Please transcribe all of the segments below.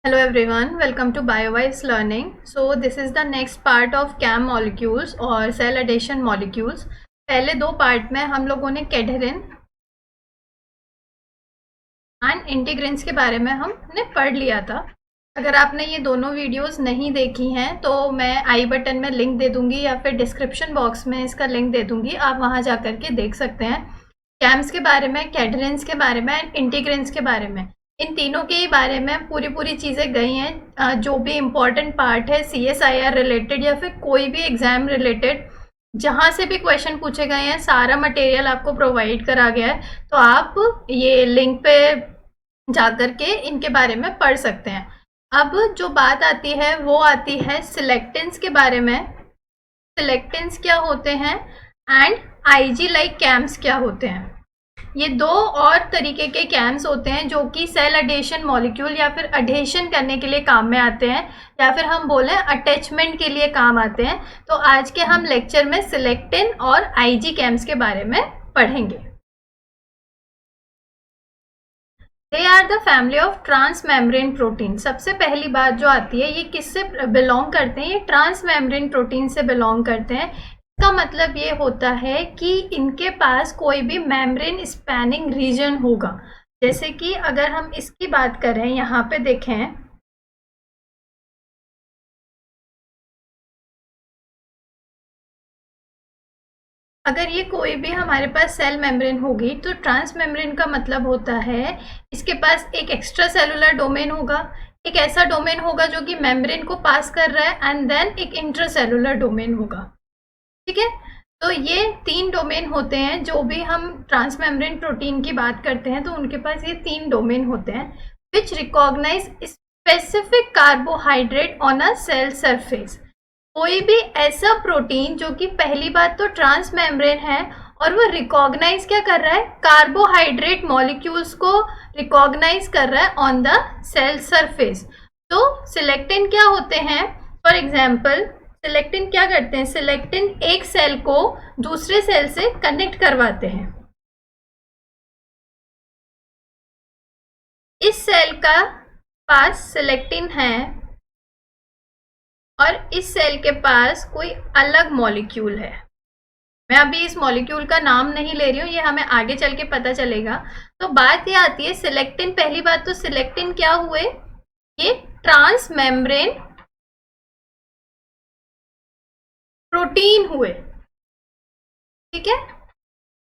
Hello everyone, welcome to BioWise Learning. So this is the next part of CAM molecules और cell adhesion molecules. पहले दो part में हम लोगों ने कैडहेरिन एंड इंटीग्रिन्स के बारे में हमने पढ़ लिया था. अगर आपने ये दोनों वीडियोस नहीं देखी हैं तो मैं आई बटन में लिंक दे दूंगी या फिर डिस्क्रिप्शन बॉक्स में इसका लिंक दे दूंगी. आप वहाँ जा कर के देख सकते हैं. कैम्स के बारे में, कैडहेरिन्स के बारे में एंड इंटीग्रिन्स के बारे में, इन तीनों के बारे में पूरी चीज़ें गई हैं. जो भी इम्पोर्टेंट पार्ट है CSIR रिलेटेड या फिर कोई भी एग्ज़ाम रिलेटेड जहाँ से भी क्वेश्चन पूछे गए हैं, सारा मटेरियल आपको प्रोवाइड करा गया है. तो आप ये लिंक पे जा कर के इनके बारे में पढ़ सकते हैं. अब जो बात आती है वो आती है सिलेक्टेंस के बारे में. सिलेक्टेंस क्या होते हैं एंड IG लाइक कैम्स क्या होते हैं. ये दो और तरीके के कैम्स होते हैं जो कि सेल अडेशन मॉलिक्यूल या फिर अडेशन करने के लिए काम में आते हैं या फिर हम बोलें अटैचमेंट के लिए काम आते हैं. तो आज के हम लेक्चर में सिलेक्टिन और IG कैम्स के बारे में पढ़ेंगे. They are the family of transmembrane protein. सबसे पहली बात जो आती है, ये किससे बिलोंग करते हैं? ये ट्रांसमेम्ब्रेन प्रोटीन से बिलोंग करते हैं. इसका मतलब ये होता है कि इनके पास कोई भी मेम्ब्रेन स्पैनिंग रीजन होगा. जैसे कि अगर हम इसकी बात करें, यहाँ पे देखें, अगर ये कोई भी हमारे पास सेल मेम्ब्रेन होगी तो ट्रांसमेम्ब्रेन का मतलब होता है इसके पास एक एक्स्ट्रा सेलुलर डोमेन होगा, एक ऐसा डोमेन होगा जो कि मेम्ब्रेन को पास कर रहा है, एंड देन एक इंट्रासेलुलर डोमेन होगा. ठीक है, तो ये तीन डोमेन होते हैं. जो भी हम ट्रांसमेम्ब्रेन प्रोटीन की बात करते हैं तो उनके पास ये तीन डोमेन होते हैं which recognise specific carbohydrate on a cell surface. कोई भी ऐसा प्रोटीन जो कि पहली बात तो ट्रांसमेम्ब्रेन है और वो रिकॉग्नाइज क्या कर रहा है, कार्बोहाइड्रेट मॉलिक्यूल्स को रिकॉग्नाइज कर रहा है ऑन द सेल सरफेस. तो सिलेक्टिन क्या होते हैं? फॉर एग्जाम्पल, सिलेक्टिन क्या करते हैं? सिलेक्टिन एक सेल को दूसरे सेल से कनेक्ट करवाते हैं. इस सेल का पास सिलेक्टिन है और इस सेल के पास कोई अलग मॉलिक्यूल है. मैं अभी इस मॉलिक्यूल का नाम नहीं ले रही हूँ, ये हमें आगे चल के पता चलेगा. तो बात ये आती है, सिलेक्टिन, पहली बात तो सिलेक्टिन क्या हुए? ये ट्रांसमेम्ब्रेन प्रोटीन हुए. ठीक है,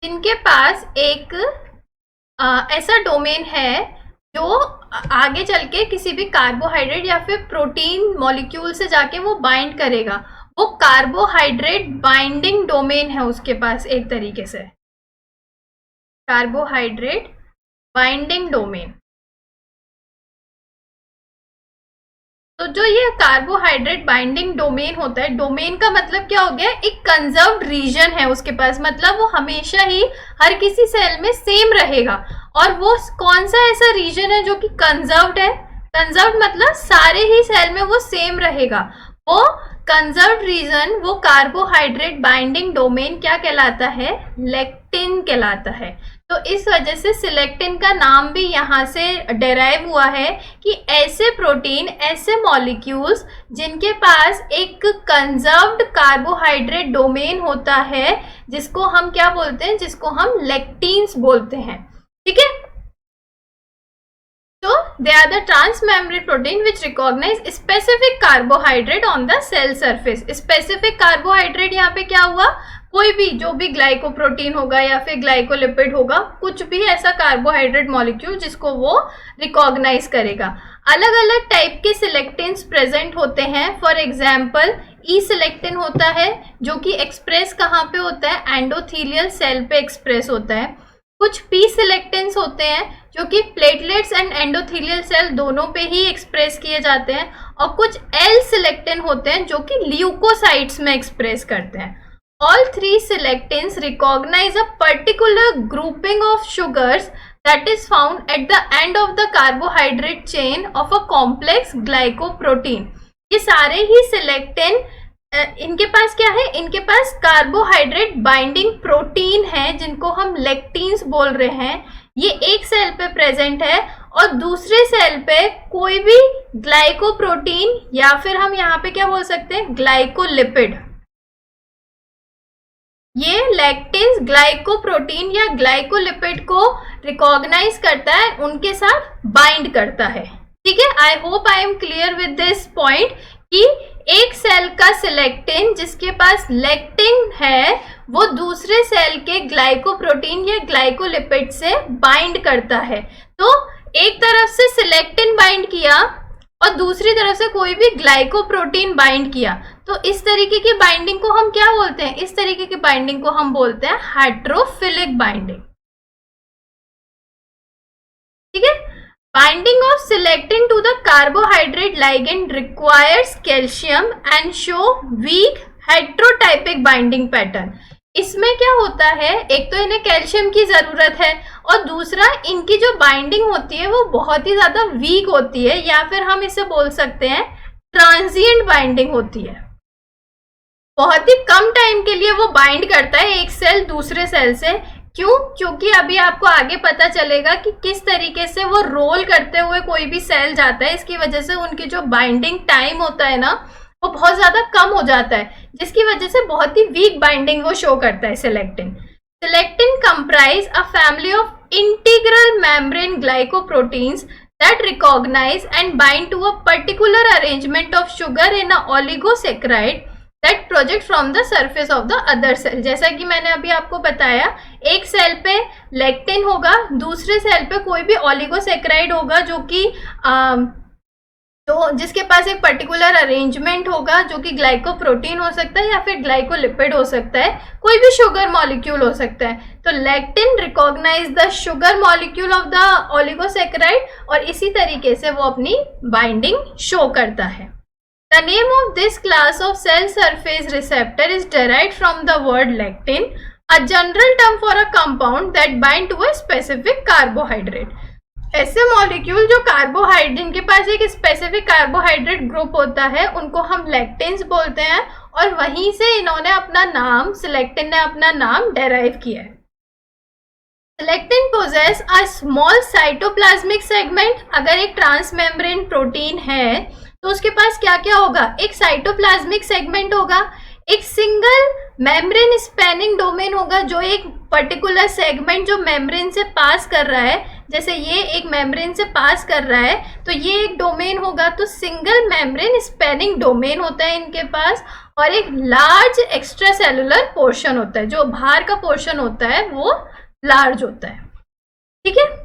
जिनके पास एक ऐसा डोमेन है जो आगे चल के किसी भी कार्बोहाइड्रेट या फिर प्रोटीन मॉलिक्यूल से जाके वो बाइंड करेगा. वो कार्बोहाइड्रेट बाइंडिंग डोमेन है उसके पास, एक तरीके से कार्बोहाइड्रेट बाइंडिंग डोमेन. तो जो ये कार्बोहाइड्रेट बाइंडिंग डोमेन होता है, डोमेन का मतलब क्या हो गया? एक कंजर्व्ड रीजन है उसके पास, मतलब वो हमेशा ही हर किसी सेल में सेम रहेगा. और वो कौन सा ऐसा रीजन है जो कि कंजर्व्ड है? कंजर्व्ड मतलब सारे ही सेल में वो सेम रहेगा. वो कंजर्व्ड रीजन, वो कार्बोहाइड्रेट बाइंडिंग डोमेन क्या कहलाता है? लेक्टिन कहलाता है. तो इस वजह से सिलेक्टिन का नाम भी यहाँ से डेराइव हुआ है कि ऐसे प्रोटीन, ऐसे मॉलिक्यूल्स जिनके पास एक कंजर्व्ड कार्बोहाइड्रेट डोमेन होता है, जिसको हम क्या बोलते हैं? जिसको हम लेक्टिन्स बोलते हैं. ठीक है, so they are the transmembrane protein which recognize specific carbohydrate on the cell surface. Specific carbohydrate यहाँ पे क्या हुआ? कोई भी, जो भी ग्लाइकोप्रोटीन होगा या फिर ग्लाइकोलिपिड होगा, कुछ भी ऐसा कार्बोहाइड्रेट मॉलिक्यूल जिसको वो रिकॉग्नाइज करेगा. अलग अलग टाइप के सिलेक्टिन्स प्रेजेंट होते हैं. फॉर एग्जाम्पल, ई सिलेक्टिन होता है जो कि एक्सप्रेस कहाँ पे होता है? एंडोथीलियल सेल पे एक्सप्रेस होता है. कुछ पी सिलेक्टिन्स होते हैं जो कि प्लेटलेट्स एंड एंडोथीलियल सेल दोनों पे ही एक्सप्रेस किए जाते हैं. और कुछ एल सिलेक्टिन होते हैं जो कि ल्यूकोसाइट्स में एक्सप्रेस करते हैं. All three selectins recognize a particular grouping of sugars that is found at the end of the carbohydrate chain of a complex glycoprotein. ये सारे ही सिलेक्टिन, इनके पास क्या है? इनके पास कार्बोहाइड्रेट बाइंडिंग प्रोटीन है जिनको हम लेक्टिन्स बोल रहे हैं. ये एक सेल पे प्रेजेंट है और दूसरे सेल पे कोई भी ग्लाइकोप्रोटीन या फिर हम यहाँ पे क्या बोल सकते हैं, ग्लाइकोलिपिड, ये लैक्टिन ग्लाइकोप्रोटीन या ग्लाइकोलिपिड को रिकॉग्नाइज करता है, उनके साथ बाइंड करता है। ठीक है, I hope I am clear with this point कि एक सेल का सिलेक्टिन जिसके पास लेक्टिन है वो दूसरे सेल के ग्लाइकोप्रोटीन या ग्लाइकोलिपिड से बाइंड करता है। तो एक तरफ से सिलेक्टिन बाइंड किया और दूसरी तरफ से कोई भी ग्लाइकोप्रोटीन बाइंड किया, तो इस तरीके की बाइंडिंग को हम क्या बोलते हैं, इस तरीके की बाइंडिंग को हम बोलते हैं हाइड्रोफिलिक बाइंडिंग। ठीक है, binding of selectin to the carbohydrate ligand requires calcium and show weak heterotypic binding pattern. इसमें क्या होता है, एक तो इन्हें कैल्शियम की जरूरत है और दूसरा इनकी जो बाइंडिंग होती है वो बहुत ही ज्यादा वीक होती है, या फिर हम इसे बोल सकते हैं ट्रांजिएंट बाइंडिंग होती है। बहुत ही कम टाइम के लिए वो बाइंड करता है एक सेल दूसरे सेल से। क्यों? क्योंकि अभी आपको आगे पता चलेगा कि किस तरीके से वो रोल करते हुए कोई भी सेल जाता है। इसकी वजह से उनकी जो बाइंडिंग टाइम होता है ना वो बहुत ज्यादा कम हो जाता है, जिसकी वजह से बहुत ही वीक बाइंडिंग वो शो करता है selectin. Selectin comprise a family of integral membrane glycoproteins that recognize and bind to a particular arrangement of sugar in a oligosaccharide that project from the surface of the other cell। जैसा कि मैंने अभी आपको बताया, एक cell पे lectin होगा, दूसरे सेल पे कोई भी ओलिगोसेक्राइड होगा जो कि तो जिसके पास एक पर्टिकुलर अरेंजमेंट होगा, जो कि ग्लाइकोप्रोटीन हो सकता है या फिर ग्लाइकोलिपिड हो सकता है, कोई भी शुगर मॉलिक्यूल हो सकता है। तो lectin recognise the sugar molecule of the oligosaccharide और इसी तरीके से वो अपनी बाइंडिंग शो करता है। The name of this class of cell surface receptor is derived from the word lectin, a general term for a compound that bind to a specific carbohydrate. ऐसे molecule जो कार्बोहाइड्रेट, जिनके पास एक specific carbohydrate group होता है, उनको हम lectins बोलते हैं और वहीं से इन्होंने अपना नाम, सिलेक्टिन ने अपना नाम डेराइव किया है। Selectin possess a small cytoplasmic segment. अगर एक ट्रांसमेम्ब्रेन प्रोटीन है तो उसके पास क्या क्या होगा, एक साइटोप्लाज्मिक सेगमेंट होगा, एक सिंगल मेम्ब्रेन स्पैनिंग डोमेन होगा, जो एक पर्टिकुलर सेगमेंट जो मेम्ब्रेन से पास कर रहा है, जैसे ये एक मेम्ब्रेन से पास कर रहा है तो ये एक डोमेन होगा, तो सिंगल मेम्ब्रेन स्पैनिंग डोमेन होता है इनके पास। और एक लार्ज एक्स्ट्रा सेलुलर पोर्शन होता है, जो बाहर का पोर्शन होता है वो लार्ज होता है। ठीक है,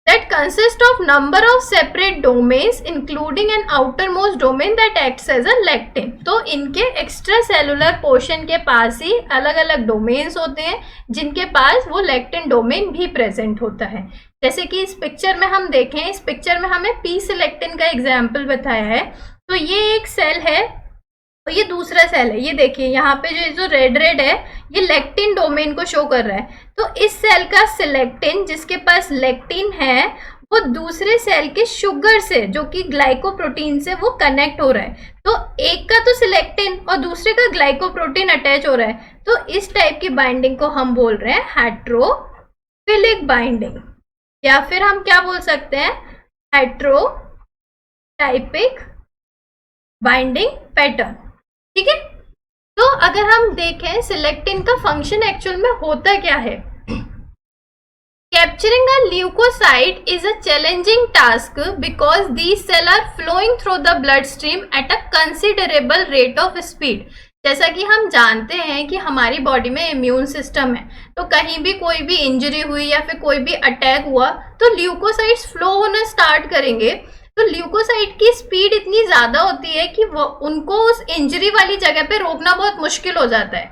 that consist of number of separate domains including an outermost domain that acts as a lectin। तो इनके एक्स्ट्रा सेलुलर पोर्शन के पास ही अलग अलग डोमेन्स होते हैं जिनके पास वो लेक्टिन डोमेन भी प्रेजेंट होता है। जैसे कि इस पिक्चर में हम देखें, इस पिक्चर में हमें पी सिलेक्टिन का एग्जाम्पल बताया है। तो ये एक सेल है और ये दूसरा सेल है, ये देखिए यहाँ पे जो रेड रेड है ये लेक्टिन डोमेन को शो कर रहा है। तो इस सेल का सिलेक्टिन जिसके पास लेक्टिन है वो दूसरे सेल के शुगर से, जो कि ग्लाइकोप्रोटीन से, वो कनेक्ट हो रहा है। तो एक का तो सिलेक्टिन और दूसरे का ग्लाइकोप्रोटीन अटैच हो रहा है, तो इस टाइप की बाइंडिंग को हम बोल रहे हैं हाइड्रोफिलिक बाइंडिंग, या फिर हम क्या बोल सकते हैं, हेट्रोटाइपिक बाइंडिंग पैटर्न। ठीक है, तो अगर हम देखें सिलेक्टिन का फंक्शन एक्चुअल में होता क्या है। Capturing a leukocyte is a challenging task because these cell are flowing through the blood stream at a considerable rate of speed. जैसा कि हम जानते हैं कि हमारी बॉडी में इम्यून सिस्टम है, तो कहीं भी कोई भी इंजरी हुई या फिर कोई भी अटैक हुआ तो ल्यूकोसाइट्स फ्लो होना स्टार्ट करेंगे। तो ल्यूकोसाइट की स्पीड इतनी ज्यादा होती है कि वो उनको उस इंजरी वाली जगह पे रोकना बहुत मुश्किल हो जाता है।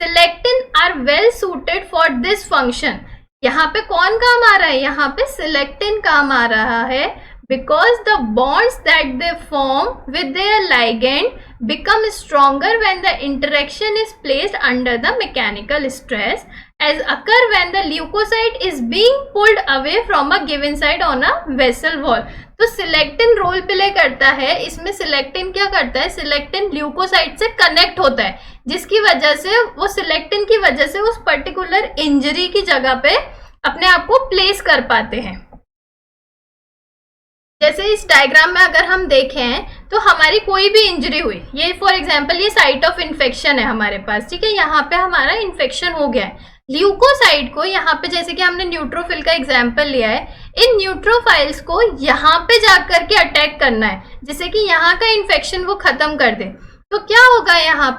Selectin are well suited for this function. यहाँ पे कौन काम आ रहा है, यहाँ पे सिलेक्टिन काम आ रहा है, because the bonds that they form with their ligand become stronger when the interaction is placed under the mechanical stress as occur when the leukocyte is being pulled away from a given side on a vessel wall। तो selectin role play करता है इसमें। Selectin क्या करता है, selectin leucocyte से connect होता है, जिसकी वजह से वो सिलेक्टिन की वजह से उस पर्टिकुलर इंजरी की जगह पे अपने आप को प्लेस कर पाते हैं। जैसे इस डायग्राम में अगर हम देखें तो हमारी कोई भी इंजरी हुई, ये फॉर एग्जांपल ये साइट ऑफ इन्फेक्शन है हमारे पास, ठीक है, यहाँ पे हमारा इन्फेक्शन हो गया है। ल्यूकोसाइट को यहाँ पे, जैसे कि हमने न्यूट्रोफिल का एग्जांपल लिया है, इन न्यूट्रोफाइल्स को यहाँ पे जाकर के अटैक करना है, जिससे कि यहाँ का इन्फेक्शन वो खत्म कर दे। तो क्या होगा यहाँ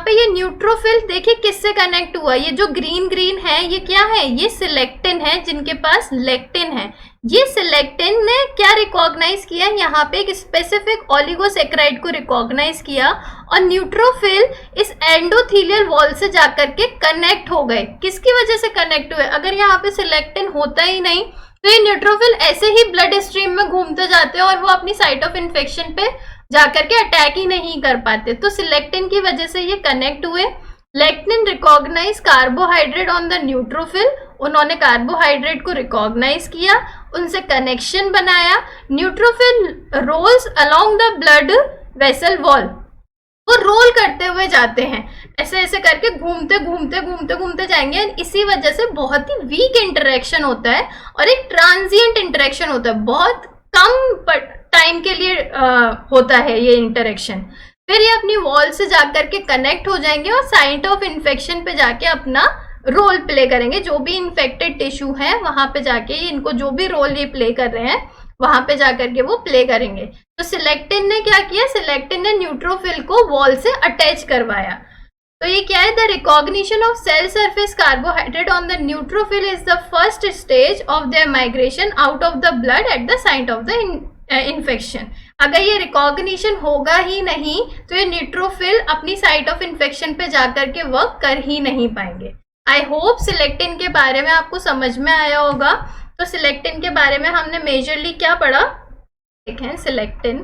पे ये न्यूट्रोफिल देखिए किससे कनेक्ट हुआ, ये जो ग्रीन ग्रीन है ये क्या है, ये सिलेक्टिन है, जिनके पास लेक्टिन है। ये सिलेक्टिन ने क्या रिकॉग्नाइज किया, यहाँ पे एक स्पेसिफिक ओलिगोसेक्राइड को रिकॉग्नाइज किया और न्यूट्रोफिल इस एंडोथीलियल वॉल से जाकर के कनेक्ट हो गए। किसकी वजह से कनेक्ट हुए, अगर यहाँ पे सिलेक्टिन होता ही नहीं तो ये न्यूट्रोफिल ऐसे ही ब्लड स्ट्रीम में घूमते जाते और वो अपनी साइट ऑफ इन्फेक्शन पे जाकर के अटैक ही नहीं कर पाते। तो सिलेक्टिन की वजह से ये कनेक्ट हुए। Lectin recognise carbohydrate on the neutrophil, उन्होंने कार्बोहाइड्रेट को रिकॉग्नाइज किया, उनसे कनेक्शन बनाया। Neutrophil rolls along the blood vessel wall, वो रोल करते हुए जाते हैं, ऐसे ऐसे करके घूमते घूमते घूमते घूमते जाएंगे। इसी वजह से बहुत ही वीक इंटरेक्शन होता है और एक ट्रांजिएंट इंटरेक्शन होता है, बहुत कम टाइम के लिए होता है ये इंटरेक्शन। फिर ये अपनी वॉल से जाकर के कनेक्ट हो जाएंगे और साइट ऑफ इन्फेक्शन पे जाके अपना रोल प्ले करेंगे। जो भी इन्फेक्टेड टिश्यू है वहां पे जाके इनको जो भी रोल ये प्ले कर रहे हैं वहां पे जाकर के वो प्ले करेंगे। तो सिलेक्टिन ने क्या किया, सिलेक्टिन ने न्यूट्रोफिल को वॉल से अटैच करवाया। तो ये क्या है, the recognition of cell surface carbohydrate on the neutrophil is the first stage of their migration out of the blood at the site of the infection. अगर ये रिकॉग्निशन होगा ही नहीं तो ये न्यूट्रोफिल अपनी साइट ऑफ इन्फेक्शन पे जाकर के वर्क कर ही नहीं पाएंगे। आई होप सिलेक्टिन के बारे में आपको समझ में आया होगा। तो सिलेक्टिन के बारे में हमने मेजरली क्या पढ़ा, देखें सिलेक्टिन,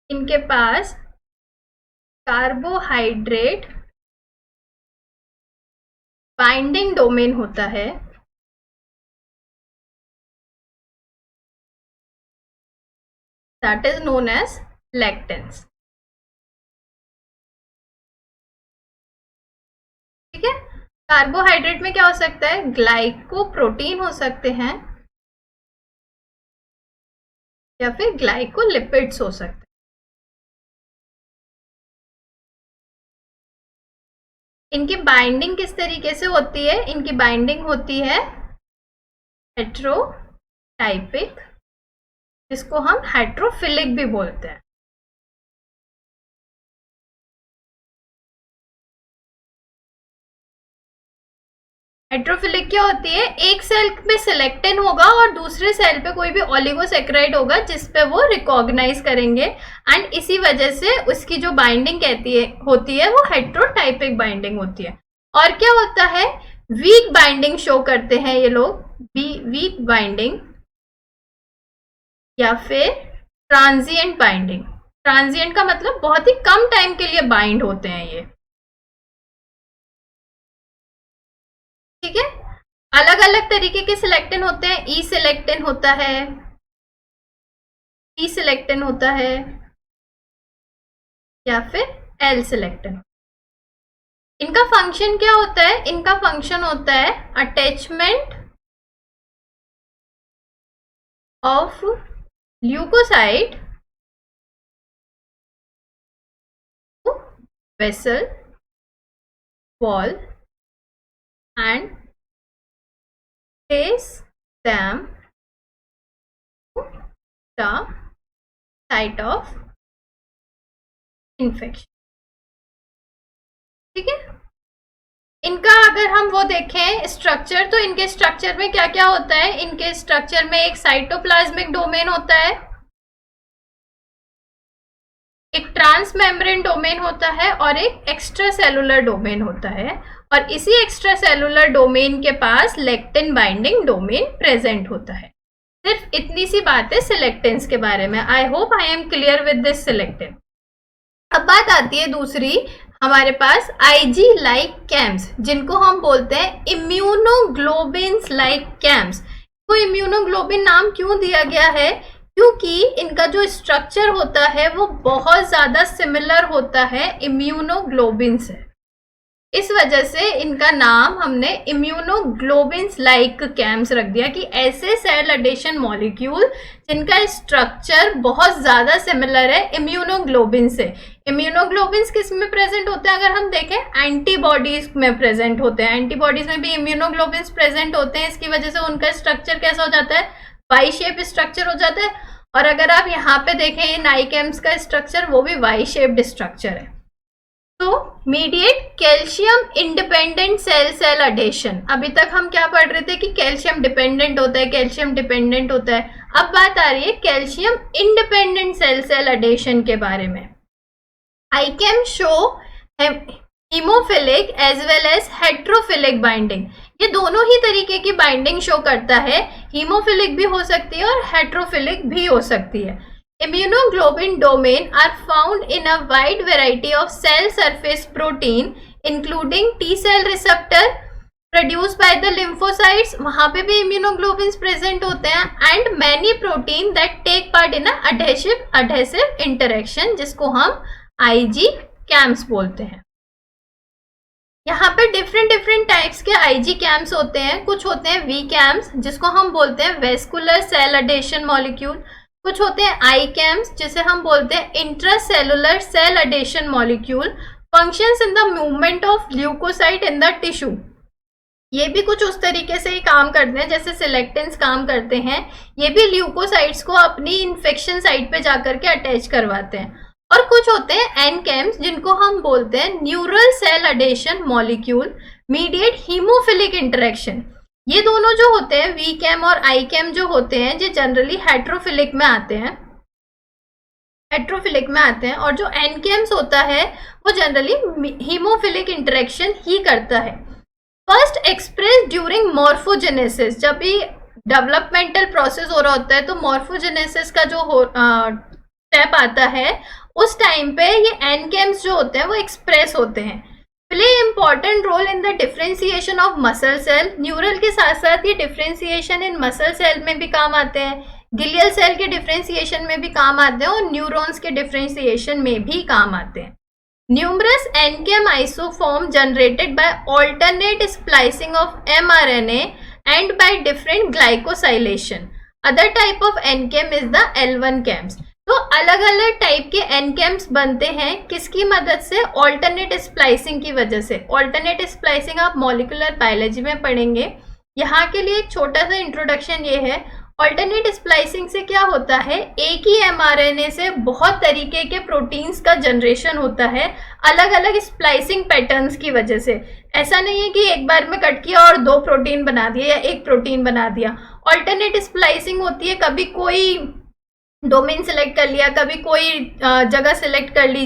इनके पास कार्बोहाइड्रेट बाइंडिंग डोमेन होता है, that is known as lectins. ठीक है, कार्बोहाइड्रेट में क्या हो सकता है, ग्लाइकोप्रोटीन हो सकते हैं या फिर ग्लाइकोलिपिड्स हो सकते हैं। इनकी बाइंडिंग किस तरीके से होती है, इनकी बाइंडिंग होती है हेट्रोटाइपिक, जिसको हम हेट्रोफिलिक भी बोलते हैं। हेट्रोफिलिक क्या होती है, एक सेल पे सिलेक्टिन होगा और दूसरे सेल पे कोई भी ओलिगोसेक्राइड होगा जिसपे वो रिकॉग्नाइज करेंगे एंड इसी वजह से उसकी जो बाइंडिंग होती है वो हेट्रोटाइपिक बाइंडिंग होती है। और क्या होता है, वीक बाइंडिंग शो करते हैं ये लोग, वीक बाइंडिंग या फिर ट्रांजिएंट बाइंडिंग। ट्रांजिएंट का मतलब बहुत ही कम टाइम के लिए बाइंड होते हैं ये। ठीक है, अलग अलग तरीके के सिलेक्टिन होते हैं, ई सिलेक्टिन होता है, पी सिलेक्टिन होता है या फिर एल सिलेक्टिन। इनका फंक्शन क्या होता है, इनका फंक्शन होता है attachment of leukocyte to vessel wall and place them to the site of infection। ठीक है, इनका अगर हम वो देखें स्ट्रक्चर, तो इनके स्ट्रक्चर में क्या क्या होता है, इनके स्ट्रक्चर में एक साइटोप्लाज्मिक डोमेन होता है, एक ट्रांसमेम्ब्रेन डोमेन होता है और एक एक्स्ट्रा सेलुलर डोमेन होता है। और इसी एक्स्ट्रा सेलुलर डोमेन के पास लेक्टिन बाइंडिंग डोमेन प्रेजेंट होता है। सिर्फ इतनी सी बात है सिलेक्टिन्स के बारे में। I hope I am clear with this selectin. अब बात आती है दूसरी, हमारे पास आईजी लाइक कैम्स, जिनको हम बोलते हैं इम्यूनोग्लोबिन्स लाइक कैम्स। को इम्यूनोग्लोबिन नाम क्यों दिया गया है, क्योंकि इनका जो स्ट्रक्चर होता है वो बहुत ज्यादा सिमिलर होता है इम्यूनोग्लोबिन से। इस वजह से इनका नाम हमने इम्यूनोग्लोबिन्स लाइक कैम्स रख दिया कि ऐसे सेल अडेशन मॉलिक्यूल जिनका स्ट्रक्चर बहुत ज्यादा सिमिलर है इम्यूनोग्लोबिन से। इम्यूनोग्लोबिन्स किस में प्रेजेंट होते हैं? अगर हम देखें एंटीबॉडीज में प्रेजेंट होते हैं, एंटीबॉडीज में भी इम्यूनोग्लोबिन्स प्रेजेंट होते हैं। इसकी वजह से उनका स्ट्रक्चर कैसा हो जाता है? वाई शेप स्ट्रक्चर हो जाता है। और अगर आप यहाँ पे देखें इन आईकेम्स का स्ट्रक्चर, वो भी वाई शेप्ड स्ट्रक्चर है। तो mediate calcium independent cell cell adhesion. अभी तक हम क्या पढ़ रहे थे कि कैल्शियम डिपेंडेंट होता है, कैल्शियम डिपेंडेंट होता है। अब बात आ रही है calcium independent cell cell adhesion के बारे में। ICAM show homophilic as well as heterophilic binding. ये दोनों ही तरीके की बाइंडिंग शो करता है। हीमोफिलिक भी हो सकती है और हेट्रोफिलिक भी हो सकती है। Immunoglobulin domain are found in a wide variety of cell surface protein including T cell receptor produced by the lymphocytes, वहां पे भी immunoglobulins present होते हैं, and many protein that take part in a adhesive interaction जिसको हम IG CAMs बोलते हैं। यहाँ पे डिफरेंट टाइप्स के IG CAMs होते हैं। कुछ होते हैं V CAMs जिसको हम बोलते हैं वेस्कुलर सेल अडेशन मॉलिक्यूल, कुछ होते हैं आई कैम्स जिसे हम बोलते हैं intracellular cell adhesion molecule, functions in the movement of leukocyte in the tissue. ये भी कुछ उस तरीके से ही काम करते हैं जैसे सिलेक्टेंस काम करते हैं। ये भी ल्यूकोसाइट्स को अपनी इन्फेक्शन साइट पे जाकर के अटैच करवाते हैं। और कुछ होते हैं एन कैम्स जिनको हम बोलते हैं neural cell adhesion molecule mediate homophilic interaction. ये दोनों जो होते हैं वी कैम और आई कैम जो होते हैं ये जनरली हेट्रोफिलिक में आते हैं, और जो एन कैम्स होता है वो जनरली हीमोफिलिक इंटरेक्शन ही करता है। First express during morphogenesis. जब भी डेवलपमेंटल प्रोसेस हो रहा होता है तो मॉर्फोजेनेसिस का जो स्टेप आता है उस टाइम पे ये एन कैम्स जो होते हैं वो एक्सप्रेस होते हैं। Play important role in the differentiation of muscle cell. Neural के साथ साथ ये डिफ्रेंसिएशन इन मसल सेल में भी काम आते हैं, गिलियल सेल के डिफ्रेंसिएशन में भी काम आते हैं और न्यूरॉन्स के डिफ्रेंसिएशन में भी काम आते हैं। Numerous NCAM isoform generated by alternate splicing of mRNA and by different glycosylation. Other type of NCAM is the L1 CAMs. तो अलग अलग टाइप के एनकेम्स बनते हैं किसकी मदद से? ऑल्टरनेट स्प्लाइसिंग की वजह से। ऑल्टरनेट स्प्लाइसिंग आप मॉलिक्यूलर बायोलॉजी में पढ़ेंगे। यहाँ के लिए एक छोटा सा इंट्रोडक्शन ये है, ऑल्टरनेट स्प्लाइसिंग से क्या होता है, एक ही mRNA से बहुत तरीके के प्रोटीन्स का जनरेशन होता है अलग अलग स्प्लाइसिंग पैटर्न्स की वजह से। ऐसा नहीं है कि एक बार में कट किया और 2 प्रोटीन बना दिया या 1 प्रोटीन बना दिया। ऑल्टरनेट स्प्लाइसिंग होती है कभी कोई डोमेन सिलेक्ट कर लिया, कभी कोई जगह सिलेक्ट कर ली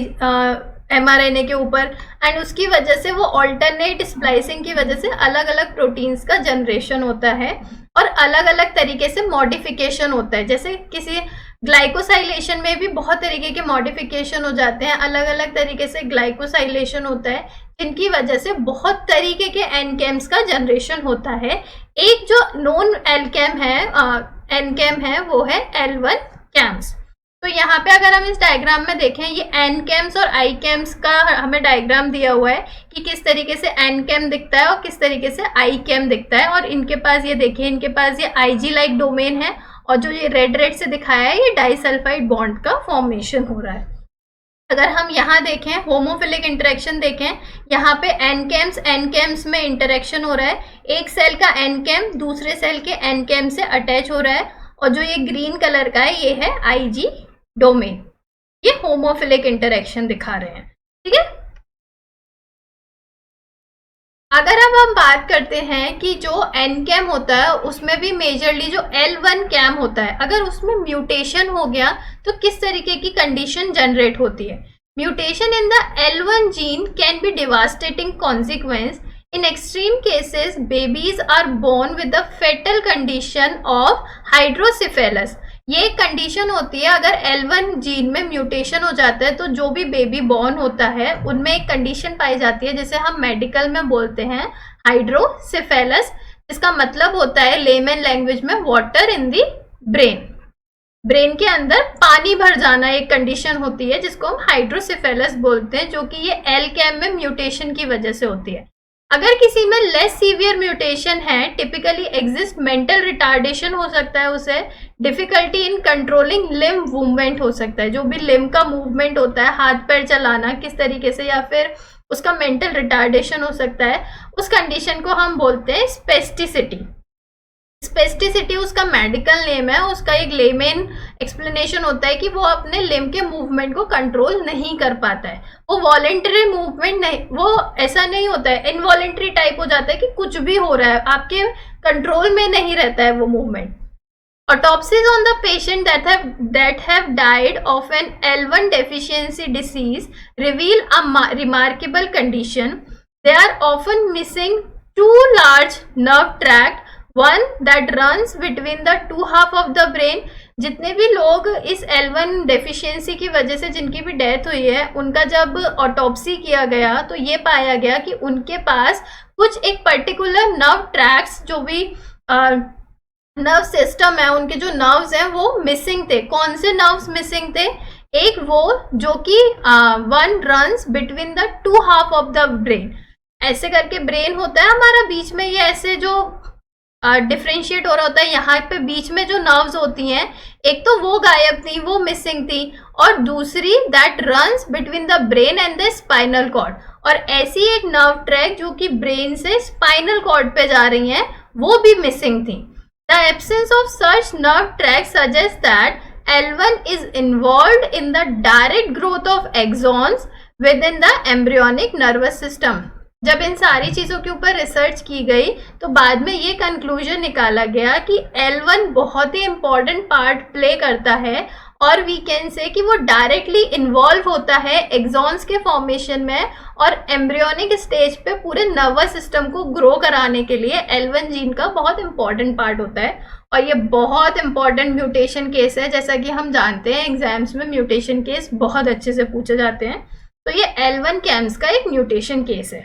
mRNA के ऊपर, एंड उसकी वजह से वो ऑल्टरनेट स्प्लाइसिंग की वजह से अलग अलग प्रोटीन्स का जनरेशन होता है और अलग अलग तरीके से मॉडिफिकेशन होता है। जैसे किसी ग्लाइकोसाइलेशन में भी बहुत तरीके के मॉडिफिकेशन हो जाते हैं, अलग अलग तरीके से ग्लाइकोसाइलेशन होता है जिनकी वजह से बहुत तरीके के एनकेम्स का जनरेशन होता है। एक जो नॉन एलकेम है एनकेम है वो है L1 कैम्स। तो यहाँ पे अगर हम इस डायग्राम में देखें ये एन कैम्स और आई कैम्स का हमें डायग्राम दिया हुआ है कि किस तरीके से एन कैम दिखता है और किस तरीके से आई कैम दिखता है। और इनके पास ये देखिए, इनके पास ये IG लाइक डोमेन है और जो ये रेड से दिखाया है ये डाइसल्फाइड बॉन्ड का फॉर्मेशन हो रहा है। अगर हम यहाँ देखें होमोफिलिक इंटरेक्शन देखें, यहाँ पे एन कैम्स में इंटरेक्शन हो रहा है। एक सेल का एन कैम दूसरे सेल के एन कैम से अटैच हो रहा है और जो ये ग्रीन कलर का है ये है IG डोमेन। ये होमोफिलिक इंटरेक्शन दिखा रहे हैं, ठीक है। अगर अब हम बात करते हैं कि जो एन कैम होता है उसमें भी मेजरली जो L1 कैम होता है, अगर उसमें म्यूटेशन हो गया तो किस तरीके की कंडीशन जनरेट होती है। Mutation in the L1 gene can be devastating consequence. In extreme cases, babies are born with the fatal condition of hydrocephalus। ये एक कंडीशन होती है, अगर L1 जीन में म्यूटेशन हो जाता है तो जो भी बेबी बॉर्न होता है उनमें एक कंडीशन पाई जाती है जिसे हम मेडिकल में बोलते हैं हाइड्रोसेफेलस, जिसका मतलब होता है लेमन लैंग्वेज में water in the brain. Brain के अंदर पानी भर जाना एक कंडीशन होती है जिसको हम हाइड्रोसेफेलस बोलते हैं, जो कि ये एलकेम में म्यूटेशन की वजह से होती है। अगर किसी में लेस सीवियर म्यूटेशन है, टिपिकली एग्जिस्ट मेंटल रिटार्डेशन हो सकता है, उसे difficulty in controlling limb movement हो सकता है, जो भी लिम्ब का मूवमेंट होता है, हाथ पैर चलाना किस तरीके से, या फिर उसका मेंटल रिटार्डेशन हो सकता है। उस कंडीशन को हम बोलते हैं स्पेस्टिसिटी। स्पेस्टिसिटी उसका मेडिकल नेम है, उसका एक लेमेन एक्सप्लेनेशन होता है कि वो अपने लिम्ब के मूवमेंट को कंट्रोल नहीं कर पाता है। वो वॉलेंटरी मूवमेंट नहीं, वो ऐसा नहीं होता है, इनवॉलेंटरी टाइप हो जाता है कि कुछ भी हो रहा है, आपके कंट्रोल में नहीं रहता है वो movement. Autopsies on the patient that have died of an L1 deficiency disease reveal a remarkable condition. They are often missing two large nerve tract, one that runs between the two half of the brain. जितने भी लोग इस L1 deficiency की वजह से जिनकी भी death हुई है, उनका जब ऑटोप्सी किया गया तो ये पाया गया कि उनके पास कुछ एक पर्टिकुलर नर्व ट्रैक्स, जो भी नर्व सिस्टम है, उनके जो नर्व्स हैं वो मिसिंग थे। कौन से नर्व्स मिसिंग थे? एक वो जो कि one runs between the two half of the brain. ऐसे करके ब्रेन होता है हमारा, बीच में ये ऐसे जो डिफ्रेंशिएट हो रहा होता है, यहाँ पे बीच में जो नर्व्स होती हैं, एक तो वो गायब थी, वो मिसिंग थी, और दूसरी that runs between the brain and the spinal cord. और ऐसी एक नर्व ट्रैक जो कि ब्रेन से स्पाइनल कॉर्ड पे जा रही है, वो भी मिसिंग थी। The absence of such nerve tracks suggests that L1 is involved in the direct growth of axons within the embryonic nervous system. जब इन सारी चीज़ों के ऊपर रिसर्च की गई तो बाद में ये कंक्लूजन निकाला गया कि L1 बहुत ही इम्पॉर्टेंट पार्ट प्ले करता है, और वी कैन से कि वो डायरेक्टली इन्वॉल्व होता है एक्सॉन्स के फॉर्मेशन में, और एम्ब्रियोनिक स्टेज पे पूरे नर्वस सिस्टम को ग्रो कराने के लिए L1 जीन का बहुत इंपॉर्टेंट पार्ट होता है। और ये बहुत इंपॉर्टेंट म्यूटेशन केस है, जैसा कि हम जानते हैं एग्जाम्स में म्यूटेशन केस बहुत अच्छे से पूछे जाते हैं। तो ये L1 कैम्स का एक म्यूटेशन केस है।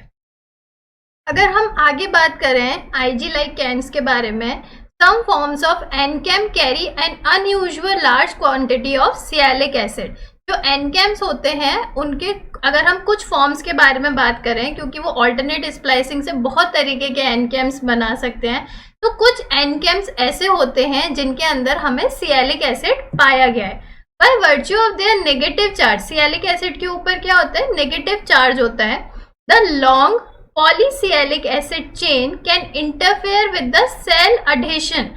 अगर हम आगे बात करें IG लाइक कैम्स के बारे में, some forms of NCAM carry an unusual large quantity of sialic acid. जो NCAMs होते हैं उनके अगर हम कुछ फॉर्म्स के बारे में बात करें, क्योंकि वो ऑल्टरनेट स्प्लाइसिंग से बहुत तरीके के NCAMs बना सकते हैं, तो कुछ NCAMs ऐसे होते हैं जिनके अंदर हमें सियालिक एसिड पाया गया है। By virtue of their negative charge, sialic acid के ऊपर क्या होता है? नेगेटिव चार्ज होता है। The long polysialic acid chain can interfere with the cell adhesion.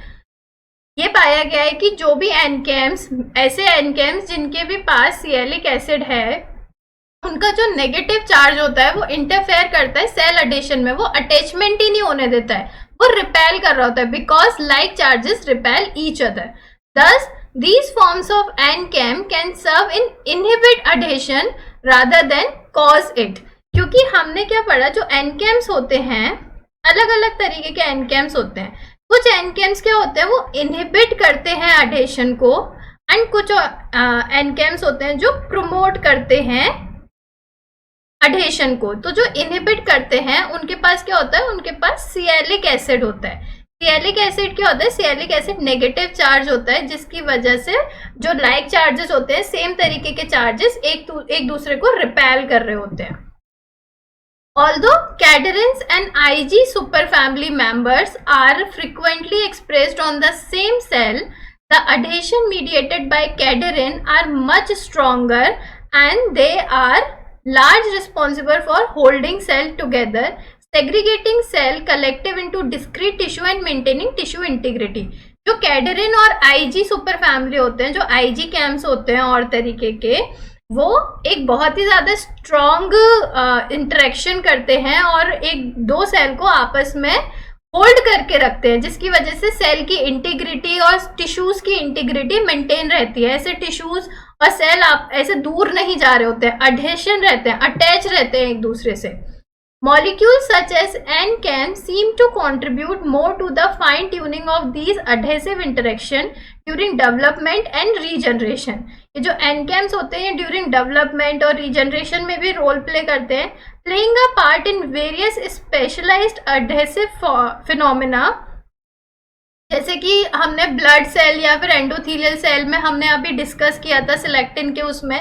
ये पाया गया है कि जो भी एनकैम्स, ऐसे एनकैम्स जिनके भी पास सियालिक एसिड है, उनका जो नेगेटिव चार्ज होता है वो इंटरफेयर करता है सेल अडहेशन में, वो अटैचमेंट ही नहीं होने देता है, वो रिपेल कर रहा होता है, because like charges repel each other. दस these forms of NCAM can serve in inhibit adhesion rather than cause it। क्योंकि हमने क्या पढ़ा, जो NCAMs होते हैं अलग अलग तरीके के NCAMs होते हैं। कुछ NCAMs क्या होते हैं, वो इनहिबिट करते हैं एडेशन को, एंड कुछ NCAMs होते हैं जो प्रमोट करते हैं एडेशन को। तो जो इनहिबिट करते हैं उनके पास क्या होता है, उनके पास सियालिक एसिड होता है। सियालिक एसिड क्या होता है? सियालिक एसिड नेगेटिव चार्ज होता है, जिसकी वजह से जो लाइक चार्जेस होते हैं, सेम तरीके के चार्जेस एक दूसरे को रिपेल कर रहे होते हैं। Although cadherins and IG superfamily members are frequently expressed on the same cell, the adhesion mediated by cadherin are much stronger and they are large responsible for holding cell together, segregating cell collective into discrete tissue and maintaining tissue integrity। जो cadherin और IG super family होते हैं, जो IG camps होते हैं और तरीके के, वो एक बहुत ही ज़्यादा स्ट्रॉन्ग इंटरेक्शन करते हैं और एक दो सेल को आपस में होल्ड करके रखते हैं, जिसकी वजह से सेल की इंटीग्रिटी और टिश्यूज़ की इंटीग्रिटी मेंटेन रहती है। ऐसे टिश्यूज़ और सेल आप ऐसे दूर नहीं जा रहे होते हैं, अडहेशन रहते हैं, अटैच रहते हैं एक दूसरे से। Molecules such as NCAM seem to contribute more to the fine tuning of these adhesive interaction during development and regeneration। ये जो NCAMs होते हैं during development और regeneration में भी रोल प्ले करते हैं, playing a part in various specialized adhesive phenomena जैसे कि हमने ब्लड सेल या फिर एंडोथीलियल सेल में हमने अभी डिस्कस किया था सिलेक्टिन के, उसमें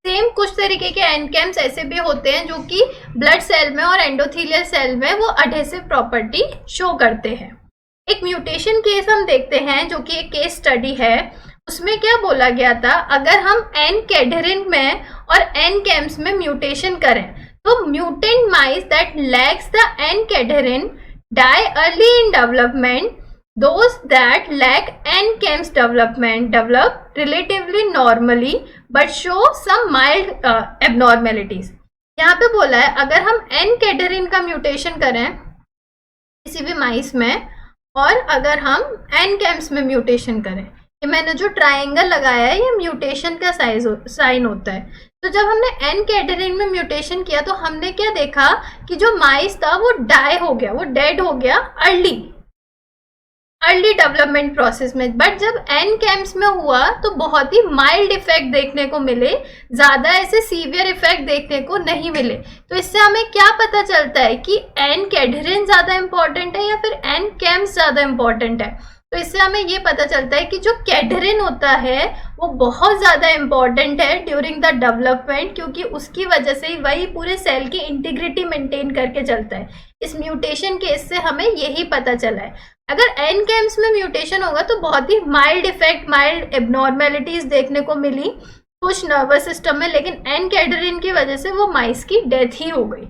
सेम कुछ तरीके के एनकेम्स ऐसे भी होते हैं जो कि ब्लड सेल में और एंडोथीलियल सेल में वो अडहेसिव प्रॉपर्टी शो करते हैं। एक म्यूटेशन केस हम देखते हैं जो कि एक केस स्टडी है, उसमें क्या बोला गया था, अगर हम एन कैडरिन में और एन कैम्स में म्यूटेशन करें तो mutant mice that lacks the N cadherin die early in development, those that lack NCAMS development develop relatively normally but show some mild abnormalities। यहाँ पे बोला है अगर हम N कैडरिन का म्यूटेशन करें किसी भी माइस में और अगर हम NCAMS में म्यूटेशन करें, ये मैंने जो ट्राइंगल लगाया है ये म्यूटेशन का साइन होता है। तो जब हमने N कैडरिन में म्यूटेशन किया तो हमने क्या देखा कि जो माइस था वो डाई हो गया, वो डेड हो गया अर्ली डेवलपमेंट प्रोसेस में। बट जब एन कैम्स में हुआ तो बहुत ही माइल्ड इफेक्ट देखने को मिले, ज्यादा ऐसे सीवियर इफेक्ट देखने को नहीं मिले। तो इससे हमें क्या पता चलता है कि एन कैडरिन ज्यादा इंपॉर्टेंट है या फिर एन कैम्स ज्यादा इंपॉर्टेंट है। तो इससे हमें ये पता चलता है कि जो कैडरिन होता है वो बहुत ज़्यादा इम्पॉर्टेंट है ड्यूरिंग द डेवलपमेंट, क्योंकि उसकी वजह से ही वही पूरे सेल की इंटीग्रिटी मेंटेन करके चलता है। इस म्यूटेशन केस से हमें यही पता चला है। अगर एन कैम्स में म्यूटेशन होगा तो बहुत ही माइल्ड इफेक्ट, माइल्ड एबनॉर्मेलिटीज देखने को मिली कुछ नर्वस सिस्टम में, लेकिन एन कैडरिन की वजह से वो माइस की डेथ ही हो गई।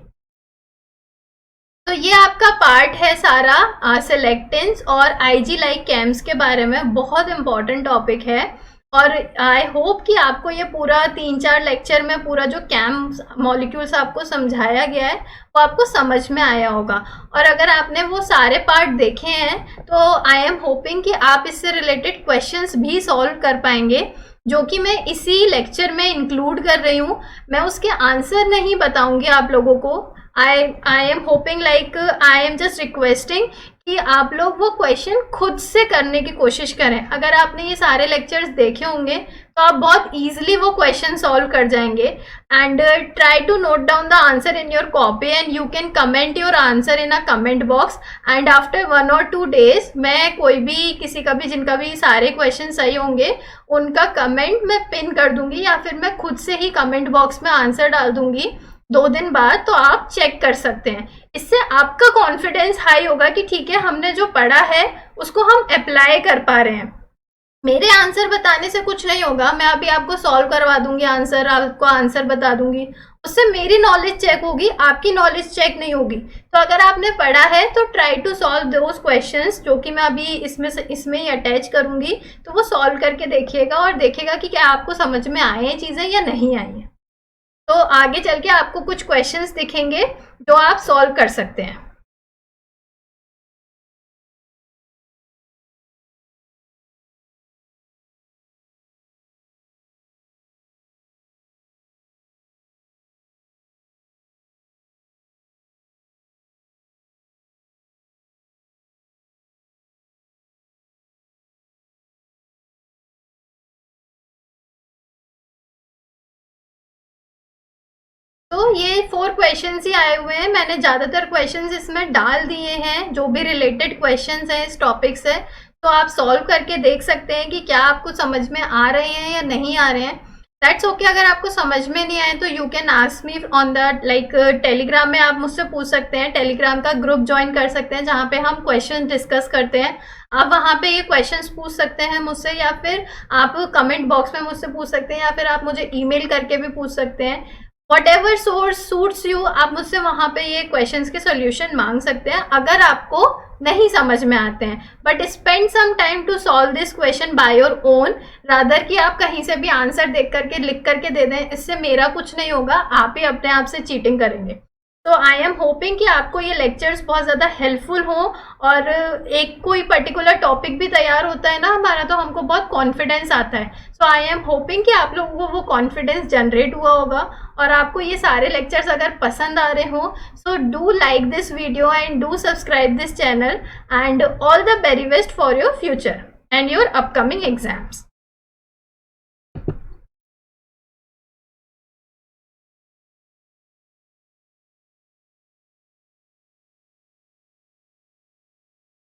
तो ये आपका पार्ट है सारा सिलेक्टेंस और आईजी लाइक कैम्स के बारे में, बहुत इंपॉर्टेंट टॉपिक है। और आई होप कि आपको ये पूरा 3-4 लेक्चर में पूरा जो कैम्स मॉलिक्यूल्स आपको समझाया गया है वो आपको समझ में आया होगा। और अगर आपने वो सारे पार्ट देखे हैं तो आई एम होपिंग कि आप इससे रिलेटेड क्वेश्चंस भी सॉल्व कर पाएंगे, जो कि मैं इसी लेक्चर में इंक्लूड कर रही हूँ। मैं उसके आंसर नहीं बताऊंगी आप लोगों को। I am hoping like I am just requesting कि आप लोग वो क्वेश्चन खुद से करने की कोशिश करें। अगर आपने ये सारे लेक्चर्स देखे होंगे तो आप बहुत इजीली वो क्वेश्चन सॉल्व कर जाएंगे। And try to note down the answer in your copy and you can comment your answer in a comment box. And after 1 or 2 days मैं कोई भी किसी का भी जिनका भी सारे क्वेश्चन सही होंगे उनका कमेंट मैं पिन कर दूंगी या फिर मैं खुद से ही कमेंट बॉक्स में आंसर डाल दूंगी 2 दिन बाद, तो आप चेक कर सकते हैं। इससे आपका कॉन्फिडेंस हाई होगा कि ठीक है हमने जो पढ़ा है उसको हम अप्लाई कर पा रहे हैं। मेरे आंसर बताने से कुछ नहीं होगा, मैं अभी आपको सॉल्व करवा दूंगी आंसर, आपको आंसर बता दूंगी, उससे मेरी नॉलेज चेक होगी, आपकी नॉलेज चेक नहीं होगी। तो अगर आपने पढ़ा है तो try to solve those questions जो कि मैं अभी इसमें ही अटैच करूंगी, तो वो सॉल्व करके देखिएगा और देखिएगा कि क्या आपको समझ में आए हैं चीज़ें या नहीं आई हैं। तो आगे चल के आपको कुछ क्वेश्चंस दिखेंगे जो आप सॉल्व कर सकते हैं। तो ये 4 क्वेश्चंस ही आए हुए हैं। मैंने ज़्यादातर क्वेश्चंस इसमें डाल दिए हैं जो भी रिलेटेड क्वेश्चंस हैं इस टॉपिक से, तो आप सॉल्व करके देख सकते हैं कि क्या आपको समझ में आ रहे हैं या नहीं आ रहे हैं। That's okay. अगर आपको समझ में नहीं आए तो you can ask me on the Telegram में आप मुझसे पूछ सकते हैं। टेलीग्राम का ग्रुप ज्वाइन कर सकते हैं जहाँ पे हम क्वेश्चन डिस्कस करते हैं। आप वहाँ पे ये क्वेश्चंस पूछ सकते हैं मुझसे, या फिर आप कमेंट बॉक्स में मुझसे पूछ सकते हैं, या फिर आप मुझे ईमेल करके भी पूछ सकते हैं। Whatever source suits you, आप मुझसे वहाँ पे ये क्वेश्चंस के सॉल्यूशन मांग सकते हैं अगर आपको नहीं समझ में आते हैं। But spend some time to solve this question by your own, rather कि आप कहीं से भी आंसर देख करके लिख करके दे दें। इससे मेरा कुछ नहीं होगा, आप ही अपने आप से चीटिंग करेंगे। तो आई एम होपिंग कि आपको ये लेक्चर्स बहुत ज़्यादा हेल्पफुल हो, और एक कोई पर्टिकुलर टॉपिक भी तैयार होता है ना हमारा तो हमको बहुत कॉन्फिडेंस आता है। सो आई एम होपिंग कि आप लोगों को वो कॉन्फिडेंस जनरेट हुआ होगा और आपको ये सारे लेक्चर्स अगर पसंद आ रहे हो so do like this video and do subscribe this channel, and all the very best for your future and your upcoming exams.